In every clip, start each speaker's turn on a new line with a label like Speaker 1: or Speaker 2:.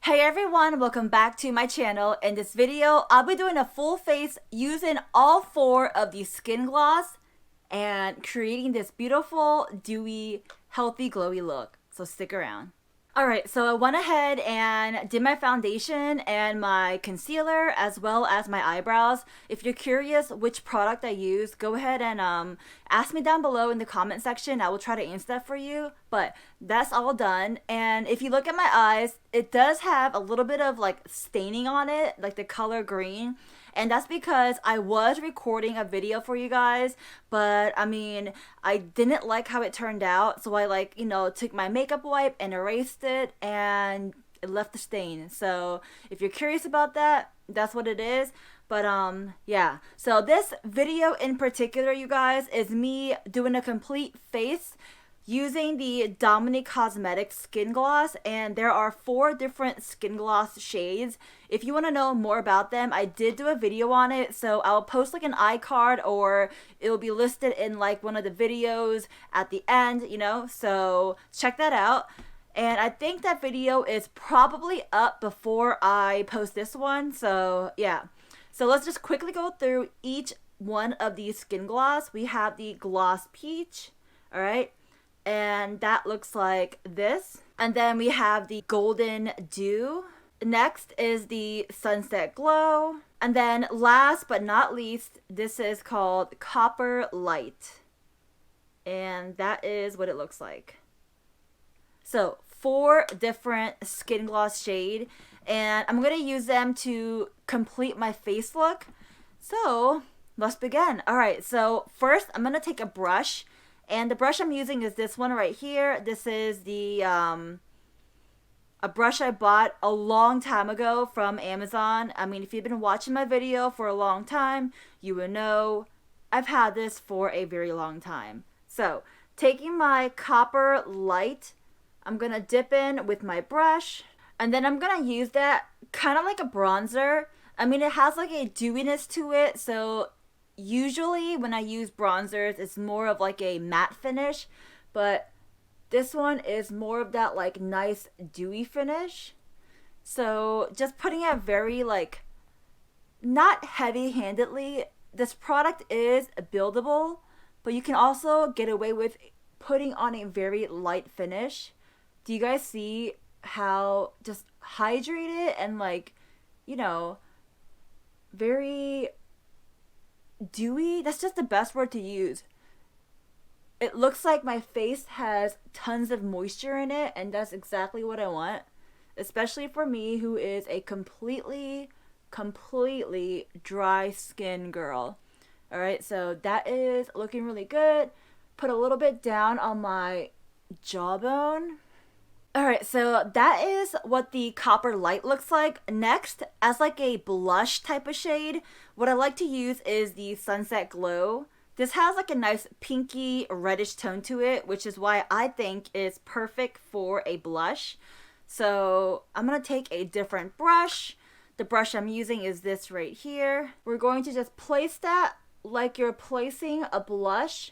Speaker 1: Hey everyone, welcome back to my channel. In this video, I'll be doing a full face using all four of these skin gloss and creating this beautiful, dewy, healthy, glowy look. So stick around. Alright, so I went ahead and did my foundation and my concealer as well as my eyebrows. If you're curious which product I use, go ahead and ask me down below in the comment section. I will try to answer that for you. But that's all done. And if you look at my eyes, it does have a little bit of like staining on it, like the color green. And that's because I was recording a video for you guys, but I mean, I didn't like how it turned out. So I took my makeup wipe and erased it and it left the stain. So if you're curious about that, that's what it is. But yeah. So this video in particular, you guys, is me doing a complete face using the Dominique Cosmetics skin gloss, and there are 4 different skin gloss shades. If you want to know more about them, I did do a video on it, so I'll post like an iCard or it will be listed in like one of the videos at the end, so check that out. And I think that video is probably up before I post this one, so yeah. So let's just quickly go through each one of these skin gloss. We have the Gloss Peach, all right? And that looks like this. And then we have the Golden Dew. Next is the Sunset Glow. And then last but not least, this is called Copper Light. And that is what it looks like. So 4 different skin gloss shade. And I'm going to use them to complete my face look. So let's begin. Alright, so first I'm going to take a brush. And the brush I'm using is this one right here. This is the a brush I bought a long time ago from Amazon. I mean, if you've been watching my video for a long time, you will know I've had this for a very long time. So, taking my Copper Light, I'm going to dip in with my brush. And then I'm going to use that kind of like a bronzer. I mean, it has like a dewiness to it, so usually when I use bronzers, it's more of like a matte finish, but this one is more of that like nice dewy finish. So just putting it very like, not heavy-handedly. This product is buildable, but you can also get away with putting on a very light finish. Do you guys see how just hydrated and like, very dewy? That's just the best word to use. It looks like my face has tons of moisture in it, and that's exactly what I want, especially for me who is a completely dry skin girl. Alright, so that is looking really good. Put a little bit down on my jawbone. Alright, so that is what the Copper Light looks like. Next, as like a blush type of shade, what I like to use is the Sunset Glow. This has like a nice pinky reddish tone to it, which is why I think it's perfect for a blush. So I'm going to take a different brush. The brush I'm using is this right here. We're going to just place that like you're placing a blush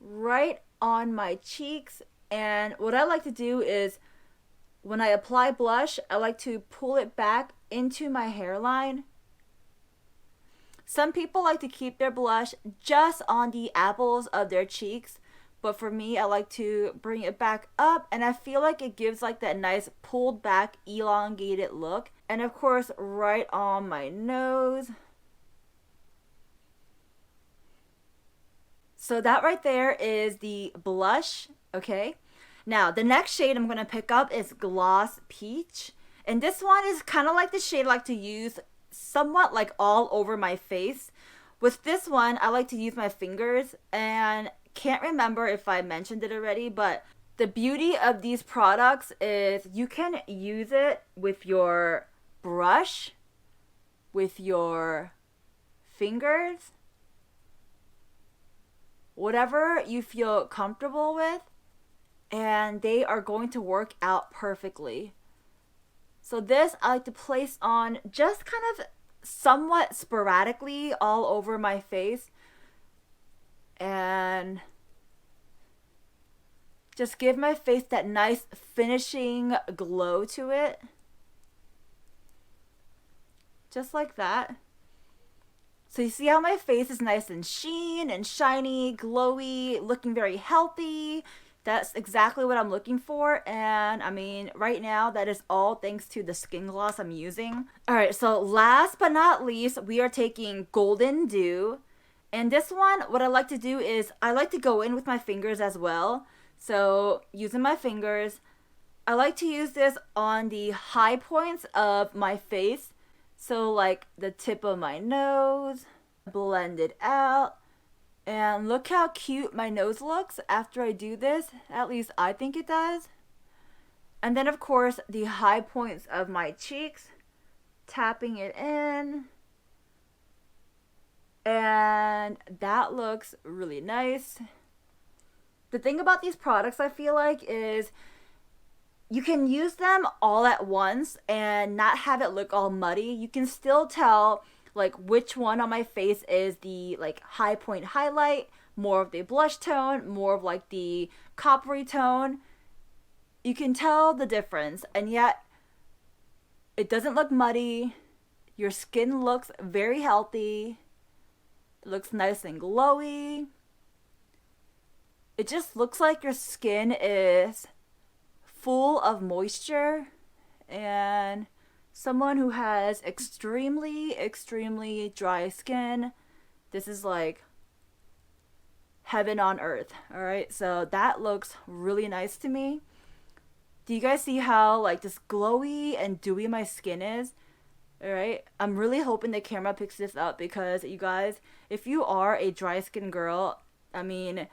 Speaker 1: right on my cheeks. And what I like to do is when I apply blush, I like to pull it back into my hairline. Some people like to keep their blush just on the apples of their cheeks, but for me, I like to bring it back up, and I feel like it gives like that nice pulled back, elongated look. And of course, right on my nose. So that right there is the blush, okay? Now, the next shade I'm going to pick up is Gloss Peach. And this one is kind of like the shade I like to use somewhat like all over my face. With this one, I like to use my fingers, and can't remember if I mentioned it already, but the beauty of these products is you can use it with your brush, with your fingers, whatever you feel comfortable with, and they are going to work out perfectly. So this I like to place on just kind of somewhat sporadically all over my face, and just give my face that nice finishing glow to it. just like that. So you see how my face is nice and sheen and shiny, glowy, looking very healthy. That's exactly what I'm looking for. And I mean, right now, that is all thanks to the skin gloss I'm using. All right, so last but not least, we are taking Golden Dew. And this one, what I like to do is I like to go in with my fingers as well. So using my fingers, I like to use this on the high points of my face. So like the tip of my nose, blend it out. And look how cute my nose looks after I do this. At least I think it does. And then of course the high points of my cheeks, tapping it in. And that looks really nice. The thing about these products I feel like is you can use them all at once and not have it look all muddy. You can still tell like which one on my face is the like high point highlight, more of the blush tone, more of like the coppery tone. You can tell the difference, and yet it doesn't look muddy. Your skin looks very healthy. It looks nice and glowy. It just looks like your skin is full of moisture, and someone who has extremely dry skin, this is like heaven on earth. All right, so that looks really nice to me. Do you guys see how like just glowy and dewy my skin is? All right, I'm really hoping the camera picks this up, because you guys, if you are a dry skin girl, I mean,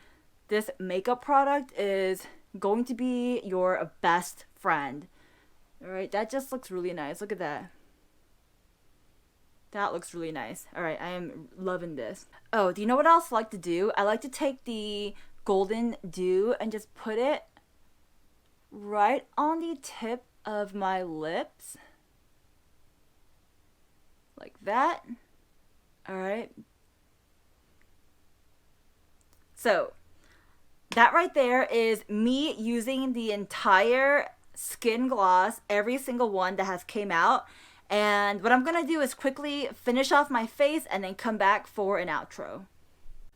Speaker 1: this makeup product is going to be your best friend. All right, that just looks really nice. Look at that. That looks really nice. All right, I am loving this. Oh, do you know what else I like to do? I like to take the Golden Dew and just put it right on the tip of my lips. Like that. All right. So, that right there is me using the entire skin gloss, every single one that has came out. And what I'm gonna do is quickly finish off my face and then come back for an outro.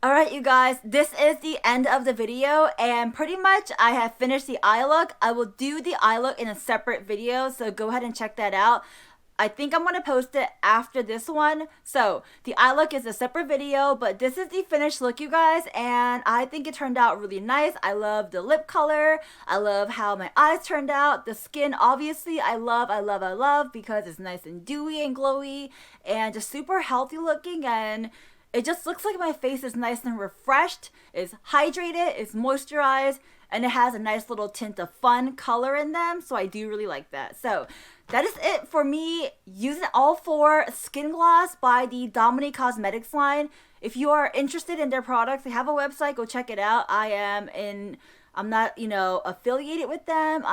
Speaker 1: Alright you guys, this is the end of the video, and pretty much I have finished the eye look. I will do the eye look in a separate video, so go ahead and check that out. I think I'm going to post it after this one. So the eye look is a separate video, but this is the finished look, you guys, and I think it turned out really nice. I love the lip color. I love how my eyes turned out. The skin, obviously, I love because it's nice and dewy and glowy and just super healthy looking, and it just looks like my face is nice and refreshed, is hydrated, is moisturized, and it has a nice little tint of fun color in them, so I do really like that. So that is it for me using all 4 skin gloss by the Dominique Cosmetics line. If you are interested in their products, they have a website, go check it out. I'm not, affiliated with them.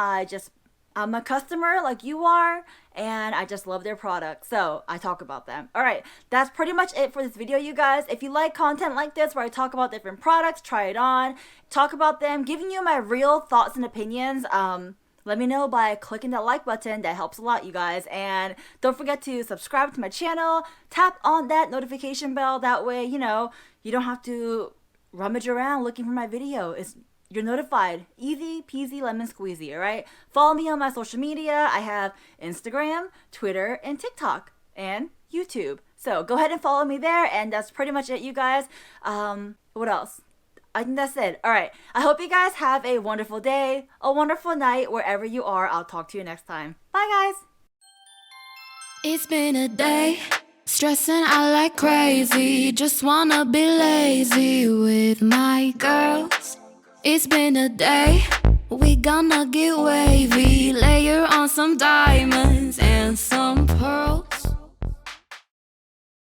Speaker 1: I'm a customer like you are, and I just love their products, so I talk about them. Alright, that's pretty much it for this video, you guys. If you like content like this where I talk about different products, try it on, talk about them, giving you my real thoughts and opinions, let me know by clicking that like button. That helps a lot, you guys. And don't forget to subscribe to my channel, tap on that notification bell, that way, you don't have to rummage around looking for my video. You're notified. Easy peasy lemon squeezy, alright? Follow me on my social media. I have Instagram, Twitter, and TikTok, and YouTube. So go ahead and follow me there, and that's pretty much it, you guys. What else? I think that's it. Alright, I hope you guys have a wonderful day, a wonderful night, wherever you are. I'll talk to you next time. Bye, guys!
Speaker 2: It's been a day, stressing out like crazy. Just wanna be lazy with my girls. It's been a day, we gonna get wavy, layer on some diamonds and some